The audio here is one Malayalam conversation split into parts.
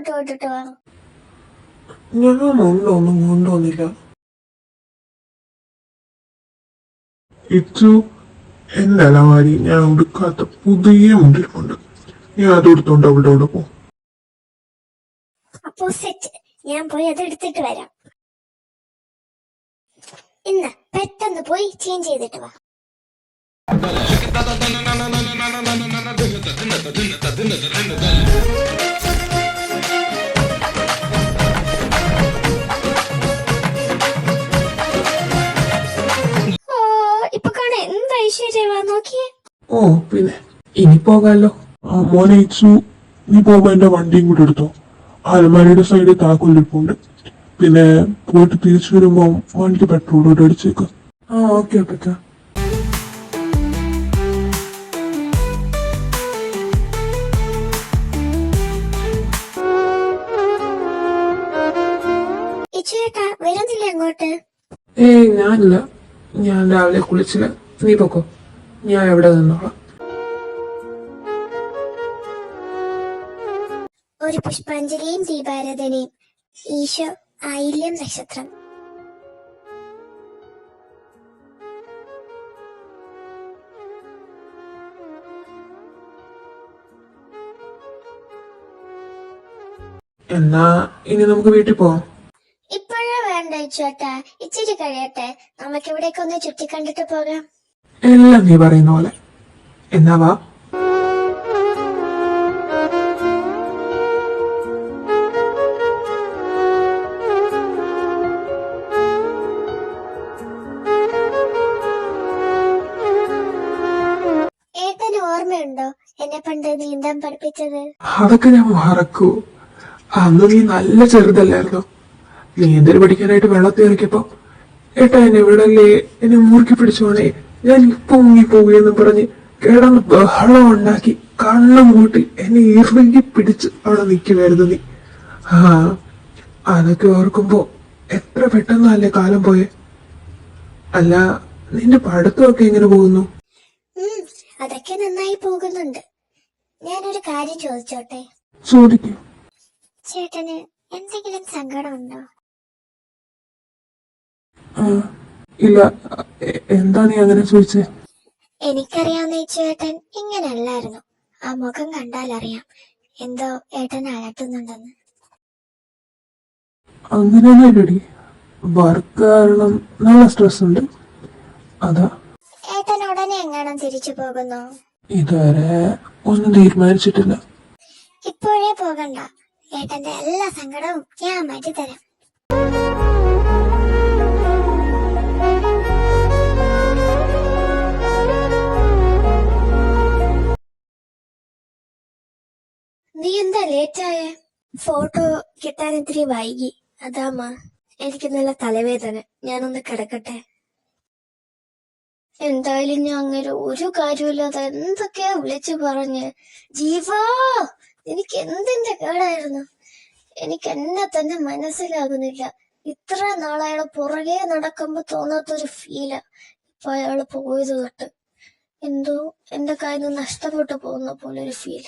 അങ്ങോട്ട് വിട്ടിട്ട് വാ. ഞാൻ മുണ്ടൊന്നും കൊണ്ടുവന്നില്ല. ഇച്ചു എന്റെ അലമാരി ഞാൻ ഉടുക്കാത്ത പുതിയ മുണ്ടിരിപ്പുണ്ട്. ഞാൻ അത് എടുത്തോണ്ട് അവളുടെ അവിടെ പോ. അപ്പോ സെറ്റ്. ഞാൻ പോയി അത് എടുത്തിട്ട് വരാം. ഇന്ന് പെട്ടെന്ന് പോയി ചേഞ്ച് ചെയ്തിട്ട് വാ. ഇപ്പൊ കാണാൻ എന്ത് ഐശ്വര്യമാ നോക്കിയേ. ഓ പിന്നെ ഇനി പോകാലോ. മോനെ ഇച്ചു, നീ പോകുമ്പോ എന്റെ വണ്ടിയും കൂടി എടുത്തോ. അലമാരിയുടെ സൈഡിൽ താക്കോലിരിപ്പുണ്ട്. പിന്നെ പോയിട്ട് തിരിച്ചു വരുമ്പോ വണ്ടിക്ക് പെട്രോൾ കൂടെ അടിച്ചേക്ക്. ഓക്കെ അപ്പച്ച. ചേട്ടാ വരുന്നില്ല അങ്ങോട്ട്? ഞാനില്ല, ഞാൻ രാവിലെ കുളിച്ചില്ല. നീ പൊക്കോ, ഞാൻ എവിടെ നിന്നോളാം. ഒരു പുഷ്പാഞ്ജലിയും ദീപാരാധനയും. ഈശോ ആയില്യം നക്ഷത്രം. എന്നാ ഇനി നമുക്ക് വീട്ടിൽ പോവാം. ഇപ്പോഴേ വേണ്ട ചേട്ടാ, ഇച്ചിരി കഴിയട്ടെ. നമുക്ക് ഇവിടേക്ക് ഒന്ന് ചുറ്റിക്കണ്ടിട്ട് പോകാം. എല്ലാം നീ പറയുന്ന പോലെ. എന്നാ വാ. ഏട്ടന് ഓർമ്മയുണ്ടോ എന്നെ പണ്ട് നീന്താൻ പഠിപ്പിച്ചത്? അതൊക്കെ ഞാൻ മറക്കൂ. അന്ന് നീ നല്ല ചെറുതല്ലായിരുന്നോ? നീന്തൽ പഠിക്കാനായിട്ട് വെള്ളത്തിൽ ഇറക്കിയപ്പോ ഏട്ടാ എന്നെ വിടല്ലേ, എന്നെ മൂർക്കി പിടിച്ചോണേ, ഞാൻ ഇപ്പൊ മുങ്ങിപ്പോകുമെന്ന് പറഞ്ഞ് കിടന്ന് ബഹളം ഉണ്ടാക്കി കണ്ണും കൂട്ടി എന്നെ ഇറുകി പിടിച്ച് അവിടെ നിൽക്കുമായിരുന്നു നീ. അതൊക്കെ ഓർക്കുമ്പോ എത്ര പെട്ടെന്നല്ലേ കാലം പോയെ. അല്ല, നിന്റെ പഠിത്തമൊക്കെ എങ്ങനെ പോകുന്നു? അതൊക്കെ നന്നായി പോകുന്നുണ്ട്. ഞാനൊരു കാര്യം ചോദിച്ചോട്ടെ? ചോദിക്കൂ. ചേട്ടന് എന്തെങ്കിലും സങ്കടമുണ്ടോ? ഇല്ല, എന്താ നീ അങ്ങനെ ചോദിച്ചേ? എനിക്കറിയാവുന്ന ഈ ചേട്ടൻ ഇങ്ങനല്ലായിരുന്നു. ആ മുഖം കണ്ടാൽ അറിയാം എന്തോ ഏട്ടൻ അലട്ടുന്നുണ്ടെന്ന്. അങ്ങനെയൊന്നുമില്ലടി, വർക്ക് കാരണം നല്ല സ്ട്രെസ് ഉണ്ട്, അതാ. ഏട്ടൻ ഉടനെ എങ്ങാനും തിരിച്ചു പോകുന്നു? ഇതുവരെ ഒന്നും തീരുമാനിച്ചിട്ടില്ല. ഇപ്പോഴേ പോകണ്ട. ഏട്ടന്റെ എല്ലാ സങ്കടവും ഞാൻ മാറ്റിത്തരാം. നീ എന്താ ലേറ്റായേ? ഫോട്ടോ കിട്ടാൻ ഇത്തിരി വൈകി, അതാമ്മ. എനിക്ക് നല്ല തലവേദന, ഞാനൊന്ന് കിടക്കട്ടെ. എന്തായാലും ഞാൻ അങ്ങനെ ഒരു കാര്യമില്ലാതെ എന്തൊക്കെയാ വിളിച്ചു പറഞ്ഞ്. ജീവാ, എനിക്ക് എന്തിന്റെ കേടായിരുന്നു? എനിക്ക് എന്നെ തന്നെ മനസ്സിലാകുന്നില്ല. ഇത്ര നാളയാള് പുറകെ നടക്കുമ്പോ തോന്നാത്തൊരു ഫീല ഇപ്പൊ അയാള് പോയത് തൊട്ട്. എന്തോ എന്റെ കയ്യിൽ നിന്ന് നഷ്ടപ്പെട്ടു പോകുന്ന പോലെ ഒരു ഫീൽ.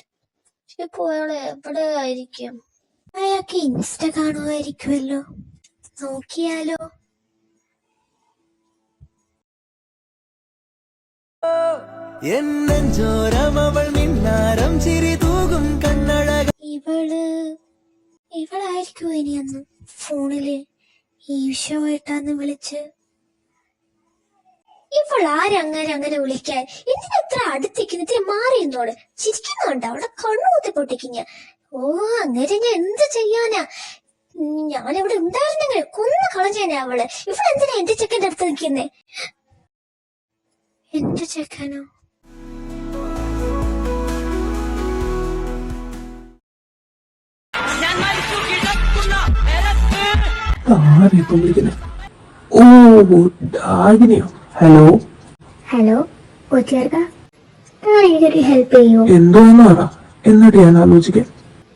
ഇപ്പൊ അയാള് എവിടെ ആയിരിക്കും? അയാൾക്ക് ഇൻസ്റ്റ കാണുമായിരിക്കുമല്ലോ, നോക്കിയാലോ? ഇവളായിരിക്കും ഇനി അന്ന് ഫോണില് ഈശോ ഏട്ടാന്ന് വിളിച്ച്. ഇവളാരങ്ങനെ വിളിക്കാൻ? എന്തിനെത്ര അടുത്തേക്ക് ഇത്തിരി മാറിയെന്നോട്. ചിരിക്കുന്നുണ്ട് അവിടെ, കണ്ണുകൂത്തി പൊട്ടിക്കിഞ്ഞ. അങ്ങനെ ഞാൻ എന്ത് ചെയ്യാനാ? ഞാനിവിടെ ഉണ്ടായിരുന്നെങ്കിൽ കൊന്നു കളഞ്ഞേനെ അവള്. ഇവളെന്തിനാ എന്റെ ചെക്കൻ്റെ അടുത്ത് നിൽക്കുന്നേ? എന്റെ ചെക്കനോ? ആരെപ്പം വിളിക്കുന്നേ? ഓ, ഡാഗിനിയോ? ഹലോ ഹലോ, എനിക്കൊരു ഹെൽപ്പ് ചെയ്യോ? എന്തോന്ന് പറ, എന്നിട്ട് ഞാൻ ആലോചിക്കാം.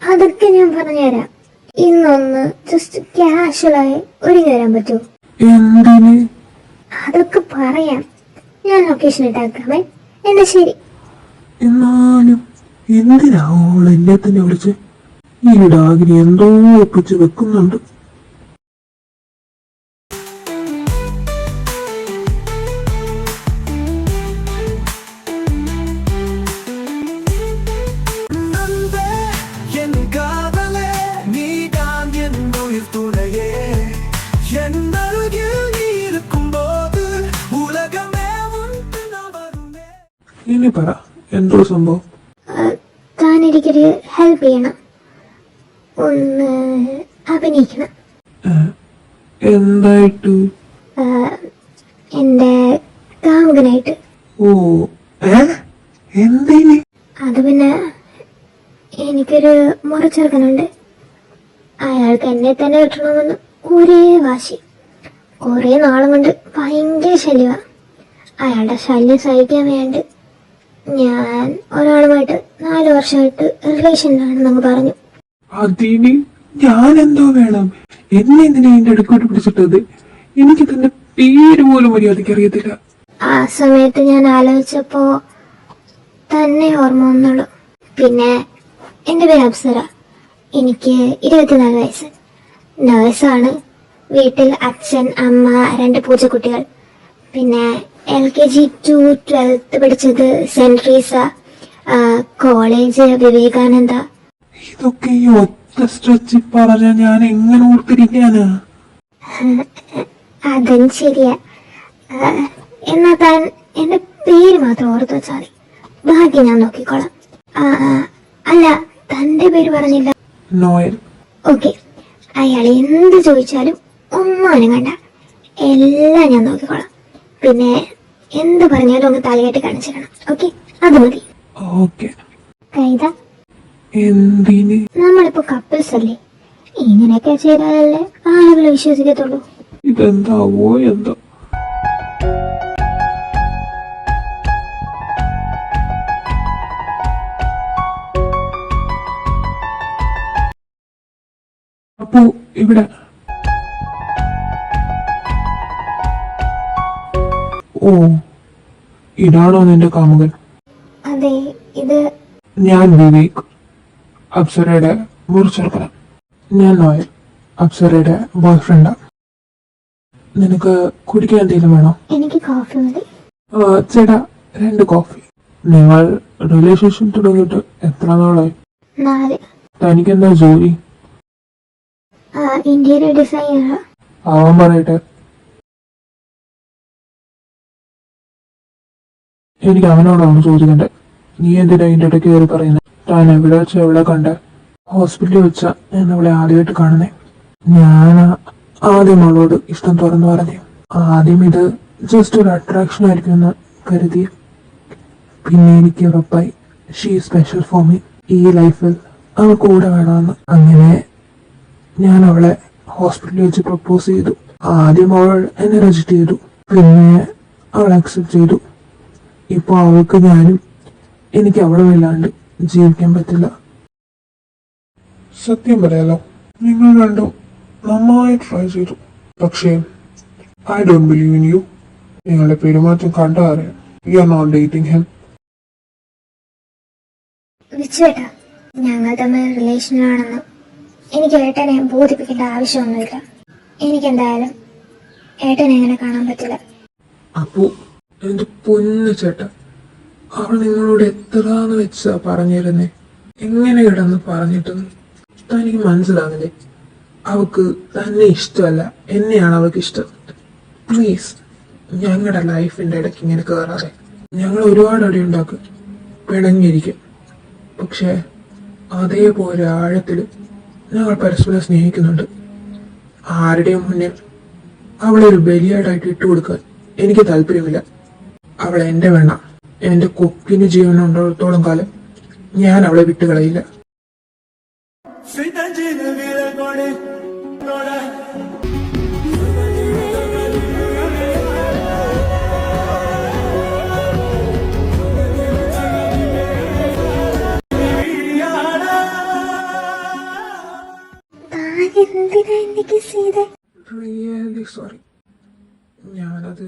അതൊക്കെ ഞാൻ പറഞ്ഞുതരാം. ഇന്നൊന്ന് ജസ്റ്റ് കാഷ്വലായി ഒരുങ്ങി വരാൻ പറ്റുമോ? എന്തിന്? അതൊക്കെ പറയാം. ഞാൻ ലൊക്കേഷൻ ഇട്ടാക്കാമേ. എന്നാ ശരി. എന്നാലും എന്തിനാ ഓൾ എന്നെ തന്നെ വിളിച്ച്? ഈ ഡാഗിനി എന്തോ ഒപ്പിച്ച് വെക്കുന്നുണ്ട്. நண்பே, என் காதலே, நீதான் என் உயிர் துணையே. என் அருகில் நீ இருக்கும்போது உலகமே உன் பின்னால் வருமே. ഇനി പറ എന്തോ സംഭവം. താൻ എനിക്കൊരു ഹെൽപ്പ് ചെയ്യണം, ഒന്ന് അഭിനയിക്കണം. എന്തായിട്ട്? എൻ്റെ കാമുകനായിട്ട്. ഓ എന്തേനി? അത് പിന്നെ എനിക്കൊരു മുറച്ചെറുക്കനുണ്ട്. അയാൾക്ക് എന്നെ തന്നെ കിട്ടണമെന്ന് ഒരേ വാശി. കുറേ നാളും കൊണ്ട് ഭയങ്കര ശല്യമാണ്. അയാളുടെ ശല്യം സഹിക്കാൻ വേണ്ടി ഞാൻ ഒരാളുമായിട്ട് 4 വർഷമായിട്ട് റിലേഷനിലാണെന്നങ്ങ് പറഞ്ഞു. അതിന് ഞാൻ എന്തോ വേണം? എന്നെ എന്തിനാ ഇതിന്റെ ഇടയ്ക്കോട്ട് പിടിച്ചിട്ടത്? എനിക്ക് തന്നെ പേര് പോലും മര്യാദയ്ക്ക് അറിയത്തില്ല. ആ സമയത്ത് ഞാൻ ആലോചിച്ചപ്പോ തന്നെ ഓർമ്മ വന്നുള്ളൂ. പിന്നെ എൻ്റെ പേര് അപ്സര. എനിക്ക് 24 വയസ്സ്. നേഴ്സാണ്. വീട്ടിൽ അച്ഛൻ, അമ്മ, 2 പൂച്ചക്കുട്ടികൾ. പിന്നെ LKG to 12th പഠിച്ചത് സെന്റ് ട്രീസ, കോളേജ് വിവേകാനന്ദ. ഇതൊക്കെ ഈ ഒറ്റ സ്ട്രെച്ച് പറഞ്ഞ ഞാൻ എങ്ങനെ ഓർത്തിരിക്കാനാ? അതും ശരിയാ. എന്നാ താൻ എന്റെ പേര് മാത്രം ഓർത്ത് വെച്ചാൽ മതി. ബാക്കി ഞാൻ നോക്കിക്കോളാം. അല്ല, തന്റെ പേര് പറഞ്ഞില്ല. നോയൽ. ഓക്കെ. അയാൾ എന്ത് ചോദിച്ചാലും ഒന്നും അനങ്ങണ്ട, എല്ലാം ഞാൻ നോക്കിക്കോളാം. പിന്നെ എന്ത് പറഞ്ഞാലും ഒന്ന് തലയായിട്ട് കാണിച്ചിരണം. ഓക്കെ, അത് മതി. ഓക്കെ. കൈത, എന്തിന്? നമ്മളിപ്പോ കപ്പിൾസ് അല്ലേ, ഇങ്ങനെയൊക്കെ ചെയ്താലല്ലേ ആളുകൾ വിശ്വസിക്കത്തുള്ളൂ. ഇതെന്താവോ എന്തോ. അപ്പോ ഇവിടെ ഓ ഇതാണോ നിന്റെ കാമുകൻ? അതെ, ഇത് ഞാൻ വിവേക്, അപ്സരയുടെ മുറിച്ചെറുക്കനാ. ഞാൻ നോയൽ, അപ്സരയുടെ ബോയ്ഫ്രണ്ടാ. നിനക്ക് കുടിക്കാൻ എന്തെങ്കിലും വേണോ? എനിക്ക് കോഫി മതി. ചേട്ടാ 2 കോഫി. നിങ്ങൾ റിലേഷൻഷിപ്പ് തുടങ്ങിയിട്ട് എത്ര നാളായി? 4. തനിക്കെന്താ ജോലി? ഇന്ത്യയിലെ ഡിസൈനർ. അവൻ പറയട്ടെ. എനിക്ക് അവനോടാണ് ചോദിക്കണ്ടേ, നീ എന്തിനാ ഇതിന്റെ ഇടയ്ക്ക് കയറി പറയുന്നത്? താൻ എവിടെ വെച്ചാ എവിടെ കണ്ടേ? ഹോസ്പിറ്റലിൽ വെച്ചാ ഞാൻ അവളെ ആദ്യമായിട്ട് കാണുന്നേ. ഞാൻ ആദ്യം അവളോട് ഇഷ്ടം തുറന്നു പറഞ്ഞു. ആദ്യം ഇത് ജസ്റ്റ് ഒരു അട്രാക്ഷൻ ആയിരിക്കും എന്ന് കരുതി. പിന്നെ എനിക്ക് ഉറപ്പായി ഷീ സ്പെഷ്യൽ ഫോർ മീ. ഈ ലൈഫിൽ അവൾ കൂടെ വേണമെന്ന്. അങ്ങനെ ഞാൻ അവളെ ഹോസ്പിറ്റലിൽ വെച്ച് പ്രപ്പോസ് ചെയ്തു. ആദ്യം അവൾ എന്നെ റിജക്ട് ചെയ്തു, പിന്നെ അവൾ അക്സെപ്റ്റ് ചെയ്തു. ഇപ്പൊ അവൾക്ക് ഞാനും, എനിക്ക് അവളുമില്ലാണ്ട് ജീവിക്കാൻ പറ്റില്ല. സത്യം പറയാലോ, നിങ്ങൾ രണ്ടും നന്നായി ട്രൈ ചെയ്തു. പക്ഷേ I don't believe in you. നിങ്ങളുടെ പെരുമാറ്റം കണ്ടാ അറിയാം you are not dating him. വിച്ചുവേട്ടാ, ഞങ്ങൾ തമ്മിൽ റിലേഷനിലാണെന്ന് എനിക്ക് ഏട്ടനെ ബോധിപ്പിക്കേണ്ട ആവശ്യമൊന്നുമില്ല. എനിക്കെന്തായാലും ഏട്ടനെ എങ്ങനെ കാണാൻ പറ്റില്ല. അപ്പോ എന്റെ പൊന്നു ചേട്ടാ, അവൾ നിങ്ങളോട് എത്രാന്ന് വെച്ചാ പറഞ്ഞിരുന്നേ? എങ്ങനെ കിടന്ന് പറഞ്ഞിട്ടെന്ന് തനിക്ക് മനസ്സിലാകുന്നില്ലേ? അവക്ക് തന്നെ ഇഷ്ടമല്ല, എന്നെയാണ് അവൾക്ക് ഇഷ്ടം. പ്ലീസ്, ഞങ്ങളുടെ ലൈഫിന്റെ ഇടയ്ക്ക് ഇങ്ങനെ കയറാതെ. ഞങ്ങൾ ഒരുപാട് അടി ഉണ്ടാക്കും, പിണങ്ങിയിരിക്കും. പക്ഷെ അതേപോലെ ആഴത്തിൽ ഞങ്ങൾ പരസ്പരം സ്നേഹിക്കുന്നുണ്ട്. ആരുടെയും മുന്നിൽ അവളെ ഒരു ബലിയാടായിട്ട് ഇട്ടുകൊടുക്കാൻ എനിക്ക് താല്പര്യമില്ല. അവളെ എന്റെ വേണ്ട. എന്റെ കൊക്കിന് ജീവനുള്ളിടത്തോളം കാലം ഞാൻ അവളെ വിട്ടുകളയില്ല. സിതഞ്ചിന് വിരൽ കൊടി കൊട റിയലി സോറി. ഞാനത്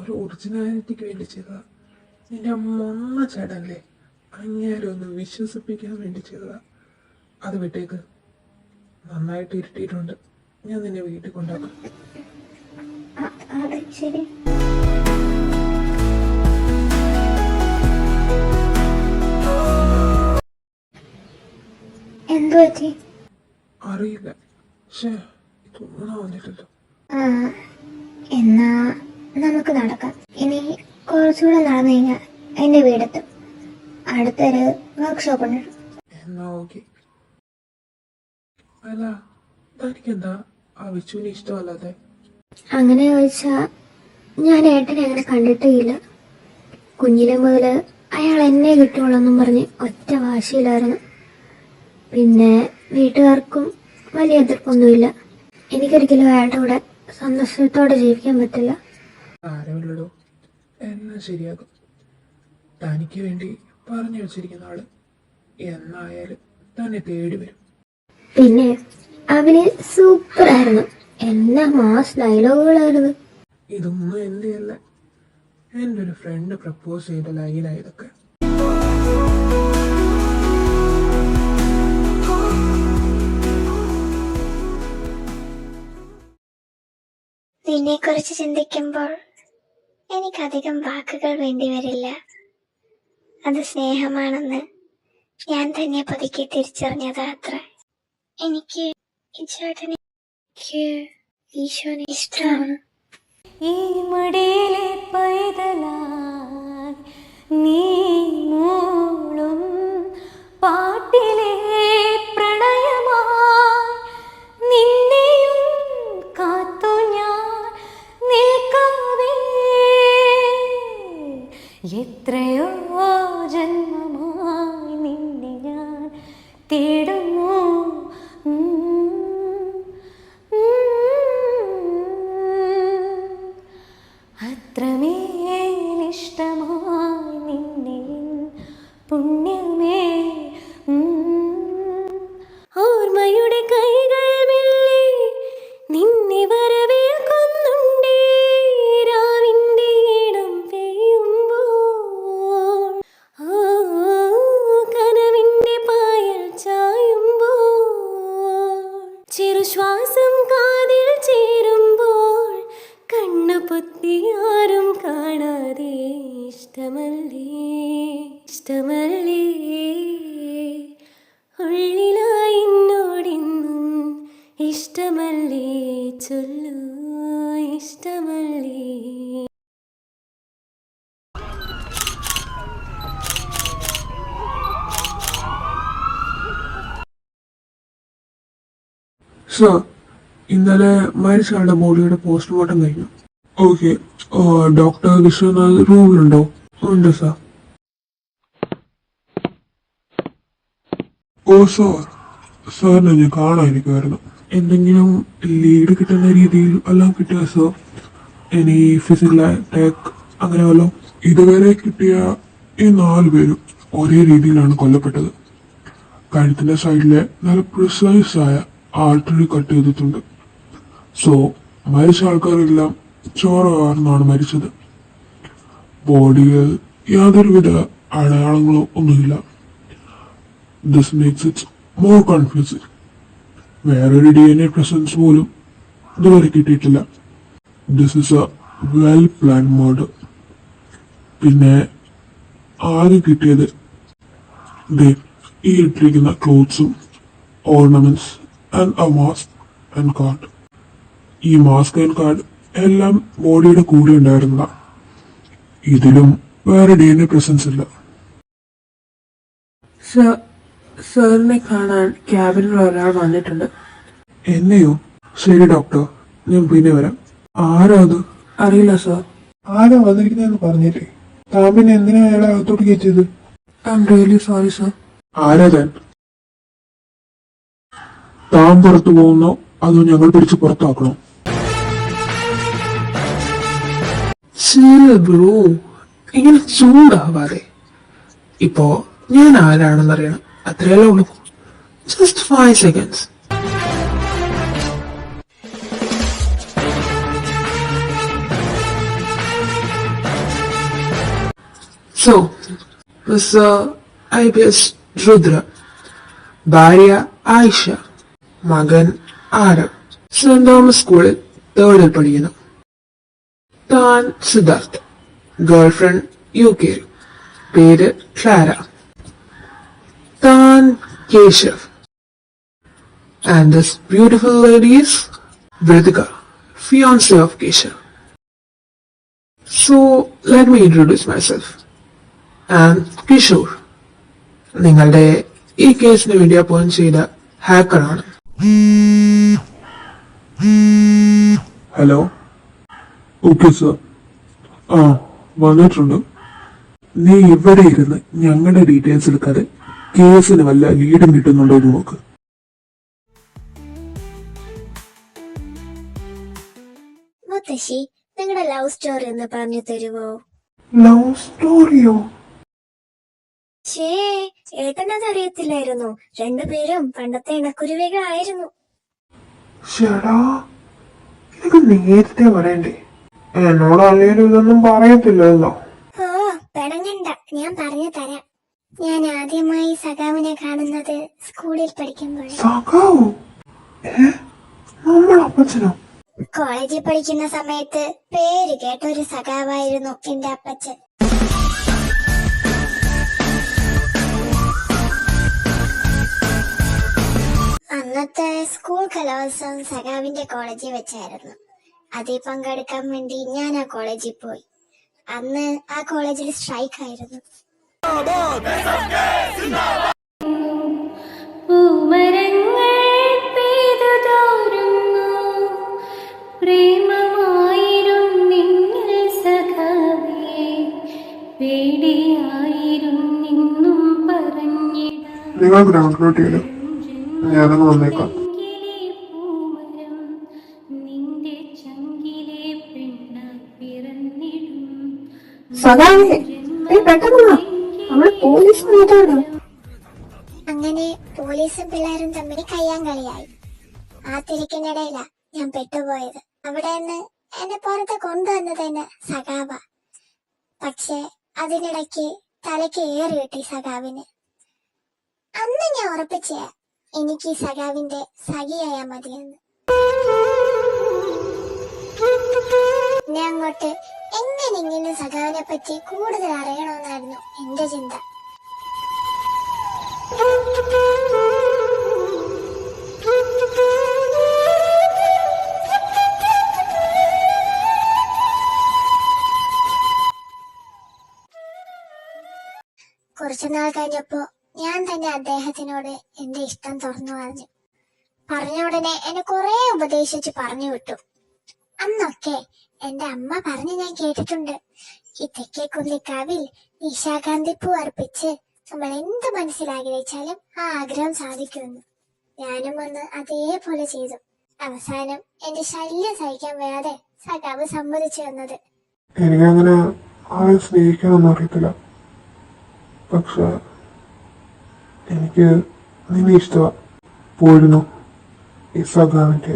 ഒരു ഒറിജിനാലിറ്റിക്ക് വേണ്ടി ചെയ്തതാ. നിന്റെ മൊന്ന ചേട്ടല്ലേ, അങ്ങേരെ ഒന്ന് വിശ്വസിപ്പിക്കാൻ വേണ്ടി ചെയ്തതാ. അത് വിട്ടേക്ക്. നന്നായിട്ട് ഇരുട്ടിയിട്ടുണ്ട്. ഞാൻ നിന്നെ വീട്ടിൽ കൊണ്ടാക്കാം. അത് ശരി. എന്തു പറ്റി? അറിയില്ല. പക്ഷേ ഇതൊന്നും വന്നിട്ടില്ല. ആ, എന്നാ നമുക്ക് നടക്കാം. ഇനി കുറച്ചുകൂടെ നടന്നു കഴിഞ്ഞാൽ എന്റെ വീടെത്തും. അടുത്തൊരു വർക്ക്ഷോപ്പ് ഉണ്ട്. എന്നാ ഓക്കെ. അല്ല, തനിക്കെന്താ ആ വിച്ചുവിന് ഇഷ്ടമല്ലാതെ? അങ്ങനെ ചോദിച്ചാ ഞാൻ ഏട്ടനെ അങ്ങനെ കണ്ടിട്ടേയില്ല. കുഞ്ഞിലെ മുതല് അയാൾ എന്നെ കിട്ടുള്ളെന്നും പറഞ്ഞ് ഒറ്റ വാശിയിലായിരുന്നു. പിന്നെ വീട്ടുകാർക്കും വലിയ എതിർപ്പൊന്നുമില്ല. എനിക്കൊരിക്കലും അയാളുടെ കൂടെ സന്തോഷത്തോടെ ജീവിക്കാൻ പറ്റില്ല. ആരുമില്ലടോ, എല്ലാം ശരിയാകും. തനിക്ക് വേണ്ടി പറഞ്ഞു വെച്ചിരിക്കുന്ന ആള് എന്നായാലും തന്നെ തേടി വരും. പിന്നെ അവന് സൂപ്പറായിരുന്നു. എന്നാ മാസ് ഡയലോഗുകളായിരുന്നു. ഇതൊന്നും എന്റെ അല്ല, എൻ്റെ ഒരു ഫ്രണ്ട് പ്രപ്പോസ് ചെയ്ത ലൈനായതൊക്കെ. നിന്നെ കുറിച്ച് ചിന്തിക്കുമ്പോൾ എനിക്കധികം വാക്കുകൾ വേണ്ടി വരില്ല. അത് സ്നേഹമാണെന്ന് ഞാൻ തന്നെ പതുക്കെ തിരിച്ചറിഞ്ഞതാ അത്ര. എനിക്ക് ഈ ചേട്ടനെ ഈശോനെ ഇഷ്ടമാണ്. ഈ മടിയിലെ പൈതലായി നീ മൂളും പാട്ടിലെ പ്രണയമായി നിന്നെയും കാത്തു ഞാൻ നിൽക്കാതെ എത്രയോ ജന്മമായി നിന്നെ ഞാൻ തേടുന്നു. അത്രമേലിഷ്ടമായി നിന്നെ പുണ്യമേ. ഓർമ്മയുടെ കൈകൾ മെല്ലെ നിന്നെ വരവേൽക്കുന്നുണ്ടേ. രാവിന്റെ ഇടം പെയ്യുമ്പോൾ കനവിന്റെ പായൽ ചായുമ്പോൾ ചെറുശ്വാസം കാതിൽ ചേരുമ്പോൾ കണ്ണു പൊത്തി ആരും കാണാതെ ഇഷ്ടമല്ലേ ഇഷ്ടമല്ലേ ഉള്ളിലായി എന്നോടിന്നും ഇഷ്ടമല്ലേ ചൊല്ലൂ ഇഷ്ടമല്ലേ. സർ, ഇന്നലെ മരിച്ച ആളുടെ ബോഡിയുടെ പോസ്റ്റ്മോർട്ടം കഴിഞ്ഞു. ഓക്കെ, ഡോക്ടർ വിശ്വനാഥ് റൂമിലുണ്ടോ? ഉണ്ട് സാർ. ഓ സാർ, സാറിനെ ഞാൻ കാണാനിരിക്കുമായിരുന്നു. എന്തെങ്കിലും ലീഡ് കിട്ടുന്ന രീതിയിൽ എല്ലാം കിട്ടിയ സാർ? ഇനി ഫിസിക്കൽ അറ്റാക്ക് അങ്ങനെ വല്ലോ? ഇതുവരെ കിട്ടിയ ഈ 4 പേരും ഒരേ രീതിയിലാണ് കൊല്ലപ്പെട്ടത്. കഴുത്തിന്റെ സൈഡിലെ നല്ല പ്രിസൈസ് ആയ ആർട്ടറി കട്ട് ചെയ്തിട്ടുണ്ട്. സോ മരിച്ച ആൾക്കാരെല്ലാം ചോര കാരണമാണ് മരിച്ചത്. ബോഡിയിൽ യാതൊരുവിധ അടയാളങ്ങളോ ഒന്നുമില്ല. This makes it more confusing. വേറൊരു DNA പ്രസൻസ് പോലും ഇതുവരെ കിട്ടിയിട്ടില്ല. This is a well plan murder. പിന്നെ ആദ്യം കിട്ടിയത് ഈ ഇട്ടിരിക്കുന്ന ക്ലോത്ത്സും ornaments and a mask and card. ഈ മാസ്ക് ആൻഡ് കാർഡ് എല്ലാം ബോഡിയുടെ കൂടെ ഉണ്ടായിരുന്നതാ. ഇതിലും വേറെ DNA പ്രസൻസ് ഇല്ല. സാറിനെ കാണാൻ ക്യാബിനിൽ ഒരാൾ വന്നിട്ടുണ്ട്. എന്നെയോ? ശരി ഡോക്ടർ, ഞാൻ പിന്നെ വരാം. ആരാ അത്? അറിയില്ല സാർ. ആരാ വന്നിരിക്കുന്നതെന്ന് പറഞ്ഞില്ലേ? താൻ പിന്നെ എന്തിനാ അയാളെ അകത്തോട്ട് കയറ്റിയത്? I am really sorry sir. ആരാ താൻ? താൻ പുറത്തു പോകുന്നോ അതോ ഞങ്ങൾ പിടിച്ച് പുറത്താക്കണോ? ബ്രോ, ഇങ്ങനെ ചൂടാവാതെ. ഇപ്പോ ഞാൻ ആരാണെന്നറിയണം, അത്രയല്ലേ ഉള്ളൂ. Just 5 seconds. So, Mr. IPS Rudra, ഭാര്യ ആയിഷ, മകൻ ആരവ്. സെന്റ് തോമസ് സ്കൂളിൽ 3rd പഠിക്കുന്നു. താൻ സിദ്ധാർത്ഥ്, ഗേൾഫ്രണ്ട് UK, പേര് ക്ലാര. താൻ Keshav. And this beautiful lady is Vedika, fiancé of Keshav. So, let me introduce myself. I am Kishore. നിങ്ങളുടെ ഈ കേസിന് വേണ്ടി അപ്പോയിന്റ് ചെയ്ത ഹാക്കറാണ്. ഹലോ. Okay sir. ആ, വന്നിട്ടുണ്ട്. നീ ഇവിടെ ഇരുന്ന് ഞങ്ങളുടെ ഡീറ്റെയിൽസ് എടുക്കാതെ കേസിന് വല്ല ലീഡും കിട്ടുന്നുണ്ടോ എന്ന് നോക്ക്. മുത്തശ്ശി, നിങ്ങളുടെ ലവ് സ്റ്റോറി ഒന്ന് പറഞ്ഞു തരുമോ? ലവ് സ്റ്റോറിയോ? ഷേ, ഏട്ടനത് അറിയത്തില്ലായിരുന്നു. രണ്ടുപേരും പണ്ടത്തെ ഇണക്കുരുവികളായിരുന്നു. ചേടാ, ഇതൊക്കെ നേരത്തെ പറയണ്ടേ? എന്നോട് അല്ലേലും ഇതൊന്നും പറയത്തില്ലല്ലോ. ഓ, പിണങ്ങണ്ട, ഞാൻ പറഞ്ഞു തരാം. ഞാൻ ആദ്യമായി സഖാവിനെ കാണുന്നത് സ്കൂളിൽ പഠിക്കുമ്പോൾ. സഖാവോ? നമ്മളപ്പച്ചനോ? കോളേജിൽ പഠിക്കുന്ന സമയത്ത് പേര് കേട്ട ഒരു സഖാവായിരുന്നു എന്റെ അപ്പച്ചൻ. അന്നത്തെ സ്കൂൾ കലോത്സവം സഖാവിന്റെ കോളേജിൽ വെച്ചായിരുന്നു. അതിൽ പങ്കെടുക്കാൻ വേണ്ടി ഞാൻ ആ കോളേജിൽ പോയി. അന്ന് ആ കോളേജിൽ സ്ട്രൈക്ക് ആയിരുന്നു. പൂമരങ്ങൾ പെയ്തു തോരുന്നു, പ്രേമമായിരുന്നിന്നിൽ സഖാവേ, പേടിയായിരുന്നിന്നും പറഞ്ഞിടാൻ നിങ്ങൾ ഗ്രൗണ്ടിലോട്ട് ചെയ്യണം, ഞാനങ്ങ് വന്നേക്കാം. പൂമരം നിന്റെ ചങ്കിലെ പെണ്ണായി പിറന്നിടും. അങ്ങനെ പോലീസും പിള്ളേരും തമ്മിൽ കയ്യാങ്കളിയായി. ആ തിരക്കിനിടയില ഞാൻ പെട്ടുപോയത്. അവിടെ നിന്ന് എന്നെ പുറത്ത് കൊണ്ടുവന്നത് തന്നെ സഖാവ. പക്ഷെ അതിനിടയ്ക്ക് തലയ്ക്ക് ഏറ് കിട്ടി സഖാവിന്. അന്ന് ഞാൻ ഉറപ്പിച്ചേ എനിക്ക് ഈ സഖാവിന്റെ സഖിയായാ മതിയെന്ന്. പിന്നെ അങ്ങോട്ട് എങ്ങനെങ്കിലും സഖാവിനെ പറ്റി കൂടുതൽ അറിയണമെന്നായിരുന്നു എന്റെ ചിന്ത. കുറച്ചുനാൾ കഴിഞ്ഞപ്പോ ഞാൻ തന്നെ അദ്ദേഹത്തിനോട് എന്റെ ഇഷ്ടം തുറന്നു പറഞ്ഞു. പറഞ്ഞ ഉടനെ എന്നെ കുറെ ഉപദേശിച്ച് പറഞ്ഞു വിട്ടു. അന്നൊക്കെ എന്റെ അമ്മ പറഞ്ഞ് ഞാൻ കേട്ടിട്ടുണ്ട്, ഈ തെക്കേ കുന്നിക്കാവിൽ നിശാകാന്തിപ്പൂ അർപ്പിച്ച് നമ്മൾ എന്ത് മനസ്സിലാഗ്രഹിച്ചാലും ആ ആഗ്രഹം സാധിക്കുമെന്ന്. ഞാനും വന്ന് അതേപോലെ ചെയ്തു. അവസാനം എന്റെ ശല്യം സഹിക്കാൻ വയ്യാതെ സഖാവ് സമ്മതിച്ചു വന്നത്. എനിക്കങ്ങനെ ആരെ സ്നേഹിക്കാനൊന്നും അറിയത്തില്ല. പക്ഷെ എനിക്ക് നിന്നെ ഇഷ്ടമാ. പോയിരുന്നു ഈ സഖാവിന്റെ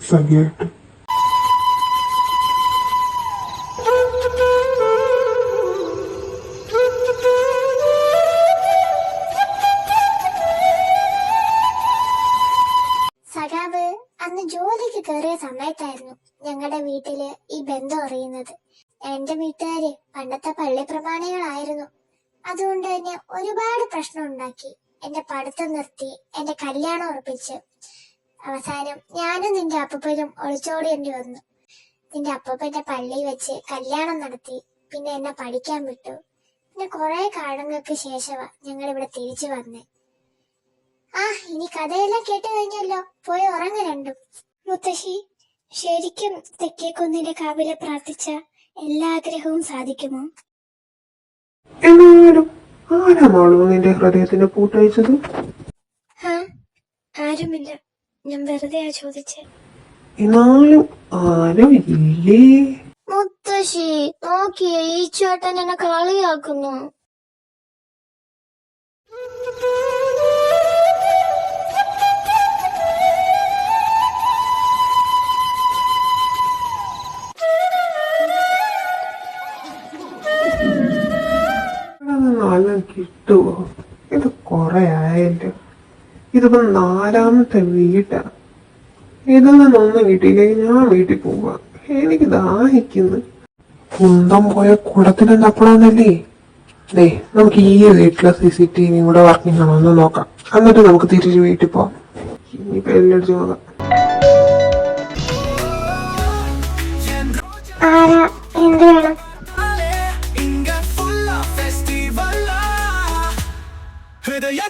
സഖിയായിട്ട്. സഖാവ് അന്ന് ജോലിക്ക് കയറിയ സമയത്തായിരുന്നു ഞങ്ങളുടെ വീട്ടില് ഈ ബന്ധം അറിയുന്നത്. എന്റെ വീട്ടുകാര് പണ്ടത്തെ പള്ളി പ്രമാണികളായിരുന്നു. അതുകൊണ്ട് തന്നെ ഒരുപാട് പ്രശ്നം ഉണ്ടാക്കി. എന്റെ പഠിത്തം നിർത്തി, എന്റെ കല്യാണം ഉറപ്പിച്ച്. അവസാനം ഞാനും നിന്റെ അപ്പൂപ്പനും ഒളിച്ചോടേണ്ടി വന്നു. നിന്റെ അപ്പൂപ്പന്റെ പള്ളിയിൽ വെച്ച് കല്യാണം നടത്തി. പിന്നെ എന്നെ പഠിക്കാൻ വിട്ടു. പിന്നെ കുറെ കാലങ്ങൾക്ക് ശേഷമാ ഞങ്ങൾ ഇവിടെ തിരിച്ചു വന്നേ. ആ, ഇനി കഥയെല്ലാം കേട്ട് കഴിഞ്ഞല്ലോ, പോയി ഉറങ്ങ രണ്ടും. മുത്തശ്ശി, ശരിക്കും തെക്കേക്കുന്നിലെ കാവിലെ പ്രാർത്ഥിച്ച എല്ലാ ആഗ്രഹവും സാധിക്കുമോ? എന്നാലും ആരാണോ നിന്റെ ഹൃദയത്തിന് പൂട്ടയച്ചത്? ആരുമില്ല, ഞാൻ വെറുതെ ചോദിച്ചേ. എന്നാലും ആരുമില്ലേ? മുത്തശ്ശി നോക്കിയേ, ഈ ചേട്ടൻ എന്നെ കളിയാക്കുന്നു. നല്ല കിട്ടുവോ? ഇത് കൊറേ ആയല്ലോ. ഇത് ഇതിപ്പോ 4ാമത്തെ വീട്ടാ. ഇതിൽ നിന്നൊന്നും കിട്ടിയില്ലെങ്കിൽ ഞാൻ വീട്ടിൽ പോവാ. എനിക്ക് ദാഹിക്കുന്നു. കുന്തം പോയ കുടത്തിനെന്നപ്പോഴാന്നല്ലേ. ദേ നമുക്ക് ഈ വീട്ടിലെ CCTV കൂടെ വർക്കിംഗ് ആണോ ഒന്ന് നോക്കാം. എന്നിട്ട് നമുക്ക് തിരിച്ച് വീട്ടിൽ പോവാം. ഇനിയിപ്പോ എല്ലടിച്ച് നോക്കാം. ആരാ? എന്ത് വേണം? ഇങ്ങ ഫുള്ള ഫെസ്റ്റിവൽ ഹൃദയ